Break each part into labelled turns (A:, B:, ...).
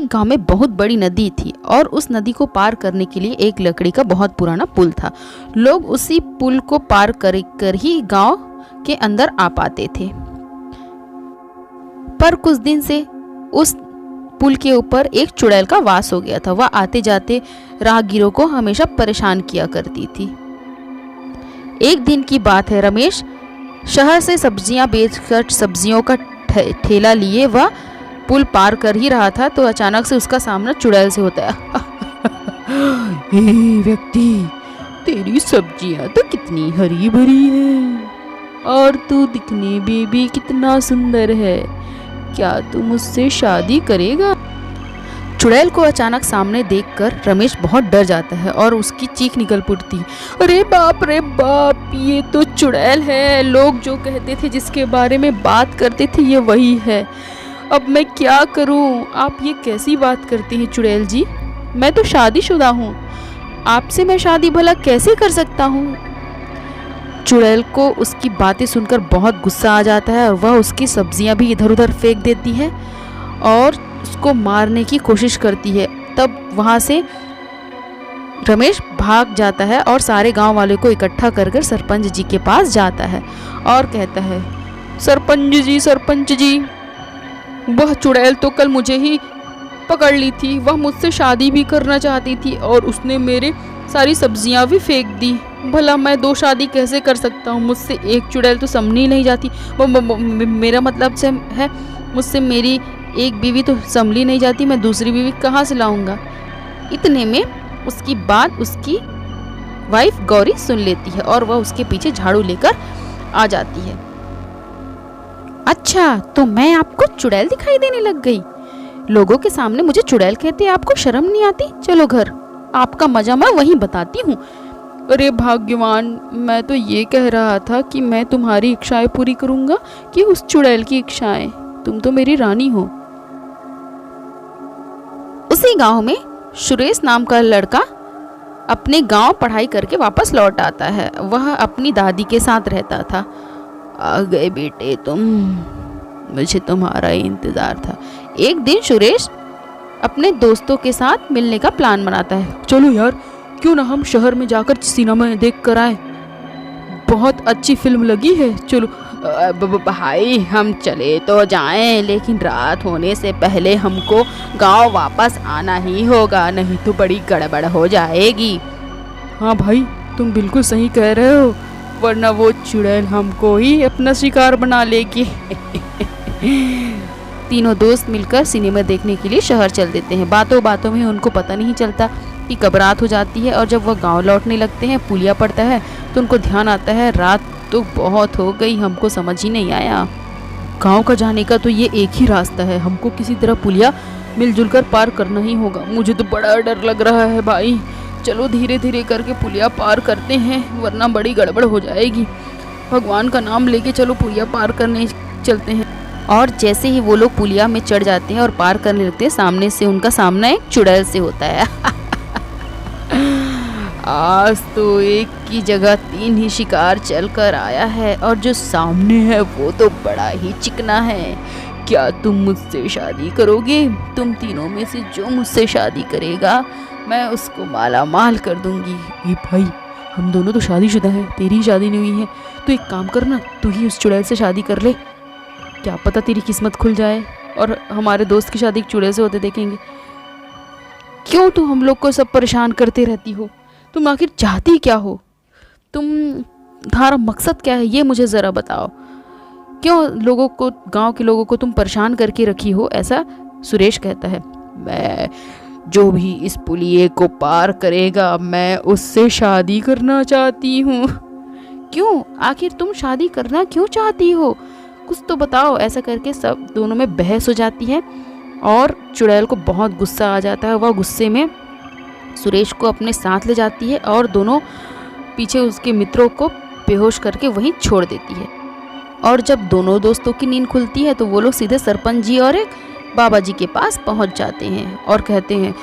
A: एक गांव में बहुत बड़ी नदी थी और उस नदी को पार करने के लिए एक लकड़ी का बहुत पुराना पुल था। लोग उसी पुल को पार कर ही गांव के अंदर आ पाते थे। पर कुछ दिन से उस पुल के ऊपर एक चुड़ैल का वास हो गया था। वह आते जाते राहगीरों को हमेशा परेशान किया करती थी। एक दिन की बात है, रमेश शहर से सब्जियां बेचकर सब्जियों का ठेला लिए वह पुल पार कर ही रहा था तो अचानक से उसका सामना चुड़ैल से होता है। हे व्यक्ति, तेरी सब्जियां तो कितनी हरी भरी है और तू दिखने में भी कितना सुंदर है, क्या तू मुझसे शादी करेगा? चुड़ैल को अचानक सामने देखकर रमेश बहुत डर जाता है और उसकी चीख निकल पड़ती है। अरे बाप, ये तो चुड़ैल है। लोग जो कहते थे, जिसके बारे में बात करते थे, ये वही है। अब मैं क्या करूं? आप ये कैसी बात करती हैं चुड़ैल जी? मैं तो शादीशुदा हूँ, आपसे मैं शादी भला कैसे कर सकता हूँ? चुड़ैल को उसकी बातें सुनकर बहुत गुस्सा आ जाता है और वह उसकी सब्जियां भी इधर उधर फेंक देती है और उसको मारने की कोशिश करती है। तब वहाँ से रमेश भाग जाता है और सारे गांव वालों को इकट्ठा कर सरपंच जी के पास जाता है और कहता है, सरपंच जी, वह चुड़ैल तो कल मुझे ही पकड़ ली थी। वह मुझसे शादी भी करना चाहती थी और उसने मेरे सारी सब्जियां भी फेंक दी। भला मैं 2 शादी कैसे कर सकता हूँ? मुझसे एक चुड़ैल तो संभली नहीं जाती। मेरा मतलब से है, मुझसे मेरी एक बीवी तो संभली नहीं जाती, मैं दूसरी बीवी कहाँ से लाऊंगा? इतने में उसकी बात उसकी वाइफ गौरी सुन लेती है और वह उसके पीछे झाड़ू लेकर आ जाती है। अच्छा, तो मैं आपको चुड़ैल दिखाई देने लग गई? लोगों के सामने मुझे चुड़ैल कहते, आपको शर्म नहीं आती? चलो घर, आपका मजा मैं वहीं बताती हूँ। अरे भाग्यवान, मैं तो ये कह रहा था कि मैं तुम्हारी इच्छाएं पूरी करूंगा कि उस चुड़ैल की इच्छाएं। तुम तो मेरी रानी हो। उसी गांव में सुरेश नाम का लड़का अपने गांव पढ़ाई करके वापस लौट आता है। वह अपनी दादी के साथ रहता था। आ गए बेटे तुम, मुझे तुम्हारा इंतजार था। एक दिन सुरेश अपने दोस्तों के साथ मिलने का प्लान बनाता है। चलो यार, क्यों ना हम शहर में जाकर सिनेमा देख कर आए, बहुत अच्छी फिल्म लगी है। चलो भाई, हम चले तो जाएं, लेकिन रात होने से पहले हमको गांव वापस आना ही होगा, नहीं तो बड़ी गड़बड़ हो जाएगी। हाँ भाई, तुम बिल्कुल सही कह रहे हो, वरना वो चुड़ैल हमको ही अपना शिकार बना लेगी। तीनों दोस्त मिलकर सिनेमा देखने के लिए शहर चल देते हैं। बातों बातों में उनको पता नहीं चलता कि कब रात हो जाती है और जब वह गांव लौटने लगते हैं, पुलिया पड़ता है तो उनको ध्यान आता है, रात तो बहुत हो गई, हमको समझ ही नहीं आया। गांव का जाने का तो ये एक ही रास्ता है, हमको किसी तरह पुलिया मिलजुल कर पार करना ही होगा। मुझे तो बड़ा डर लग रहा है भाई, चलो धीरे धीरे करके पुलिया पार करते हैं, वरना बड़ी गड़बड़ हो जाएगी। भगवान का नाम लेके चलो पुलिया पार करने चलते हैं। और जैसे ही वो लोग पुलिया में चढ़ जाते हैं और पार करने लगते हैं, सामने से उनका सामना एक चुड़ैल से होता है। आज तो एक की जगह 3 ही शिकार चल कर आया है और जो सामने है वो तो बड़ा ही चिकना है। क्या तुम मुझसे शादी करोगे? तुम तीनों में से जो मुझसे शादी करेगा, मैं उसको माला माल कर दूंगी। ये भाई, हम दोनों तो शादीशुदा हैं, तेरी शादी नहीं हुई है, तो एक काम करना, तू ही उस चुड़ैल से शादी कर ले, क्या पता तेरी किस्मत खुल जाए और हमारे दोस्त की शादी चुड़ैल से होते देखेंगे। क्यों तुम हम लोग को सब परेशान करते रहती हो? तुम आखिर चाहती क्या हो? तुम्हारा मकसद क्या है, ये मुझे ज़रा बताओ। क्यों लोगों को, गांव के लोगों को तुम परेशान करके रखी हो? ऐसा सुरेश कहता है। मैं जो भी इस पुलिये को पार करेगा, मैं उससे शादी करना चाहती हूँ। क्यों? आखिर तुम शादी करना क्यों चाहती हो? कुछ तो बताओ। ऐसा करके सब दोनों में बहस हो जाती है और चुड़ैल को बहुत गुस्सा आ जाता है। वह गुस्से में सुरेश को अपने साथ ले जाती है और दोनों पीछे उसके मित्रों को बेहोश करके वहीं छोड़ देती है। और जब दोनों दोस्तों की नींद खुलती है तो वो लोग सीधे सरपंच जी और एक बाबा जी के पास पहुंच जाते हैं और कहते हैं,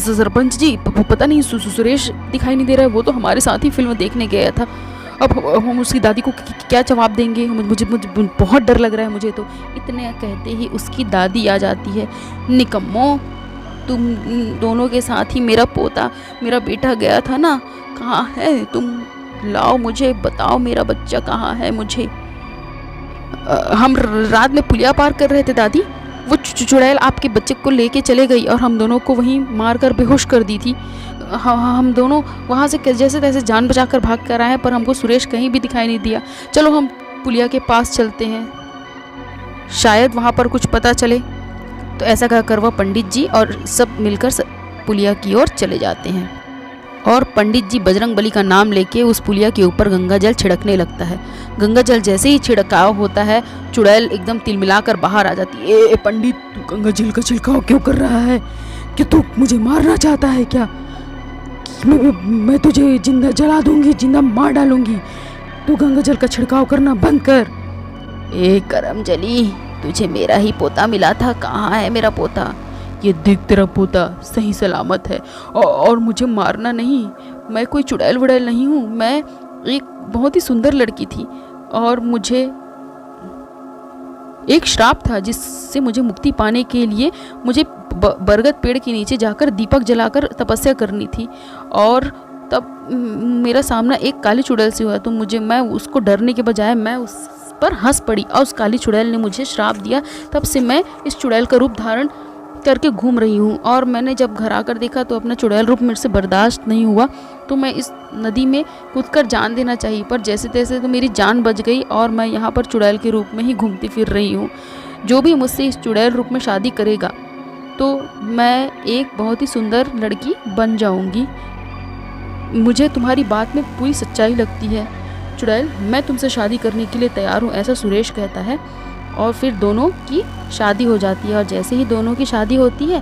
A: सरपंच जी, पता नहीं सुरेश दिखाई नहीं दे रहा है, वो तो हमारे साथ ही फिल्म देखने गया था अब हम उसकी दादी को क्या जवाब देंगे, मुझे बहुत डर लग रहा है मुझे तो। इतने कहते ही उसकी दादी आ जाती है। निकम्मो, तुम दोनों के साथ ही मेरा पोता, मेरा बेटा गया था ना, कहाँ है? तुम लाओ, मुझे बताओ मेरा बच्चा कहाँ है। मुझे हम रात में पुलिया पार कर रहे थे दादी, वो चुड़ैल आपके बच्चे को लेके चले गई और हम दोनों को वहीं मारकर बेहोश कर दी थी। हम दोनों वहाँ से जैसे तैसे जान बचाकर भाग कर आए हैं, पर हमको सुरेश कहीं भी दिखाई नहीं दिया। चलो हम पुलिया के पास चलते हैं, शायद वहाँ पर कुछ पता चले। तो ऐसा कहकर वह पंडित जी और सब मिलकर पुलिया की ओर चले जाते हैं और पंडित जी बजरंगबली का नाम लेके उस पुलिया के ऊपर गंगा जल छिड़कने लगता है। गंगा जल जैसे ही छिड़काव होता है, चुड़ैल एकदम तिलमिलाकर बाहर आ जाती है। ए पंडित, तू गंगा जल का छिड़काव क्यों कर रहा है? क्या तू मुझे मारना चाहता है क्या? मैं तुझे जिंदा जला दूंगी, जिंदा मार डालूंगी। तू गंगा जल का छिड़काव करना बंद कर। ए करमजली, तुझे मेरा ही पोता मिला था, कहाँ है मेरा पोता? ये देख, तेरा पोता सही सलामत है और मुझे मारना नहीं। मैं कोई चुड़ैल वुड़ैल नहीं हूँ, मैं एक बहुत ही सुंदर लड़की थी और मुझे एक श्राप था जिससे मुझे मुक्ति पाने के लिए मुझे बरगद पेड़ के नीचे जाकर दीपक जलाकर तपस्या करनी थी। और तब मेरा सामना एक काली चुड़ैल से हुआ, तो मैं उसको डरने के बजाय मैं उस पर हंस पड़ी और उस काली चुड़ैल ने मुझे श्राप दिया। तब से मैं इस चुड़ैल का रूप धारण करके घूम रही हूँ और मैंने जब घर आकर देखा तो अपना चुड़ैल रूप मेरे से बर्दाश्त नहीं हुआ, तो मैं इस नदी में कूदकर जान देना चाहिए, पर जैसे तैसे तो मेरी जान बच गई और मैं यहाँ पर चुड़ैल के रूप में ही घूमती फिर रही हूँ। जो भी मुझसे इस चुड़ैल रूप में शादी करेगा तो मैं एक बहुत ही सुंदर लड़की बन जाऊँगी। मुझे तुम्हारी बात में पूरी सच्चाई लगती है चुड़ैल, मैं तुमसे शादी करने के लिए तैयार हूँ, ऐसा सुरेश कहता है। और फिर दोनों की शादी हो जाती है और जैसे ही दोनों की शादी होती है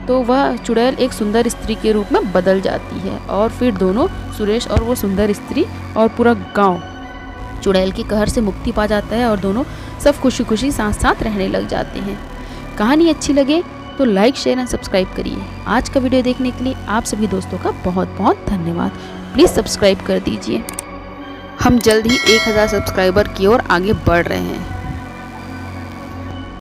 A: तो वह चुड़ैल एक सुंदर स्त्री के रूप में बदल जाती है और फिर दोनों, सुरेश और वो सुंदर स्त्री और पूरा गांव चुड़ैल के कहर से मुक्ति पा जाता है और दोनों सब खुशी खुशी साथ साथ रहने लग जाते हैं। कहानी अच्छी लगे तो लाइक, शेयर एंड सब्सक्राइब करिए। आज का वीडियो देखने के लिए आप सभी दोस्तों का बहुत बहुत धन्यवाद। प्लीज़ सब्सक्राइब कर दीजिए। हम जल्द ही 1000 सब्सक्राइबर की ओर आगे बढ़ रहे हैं।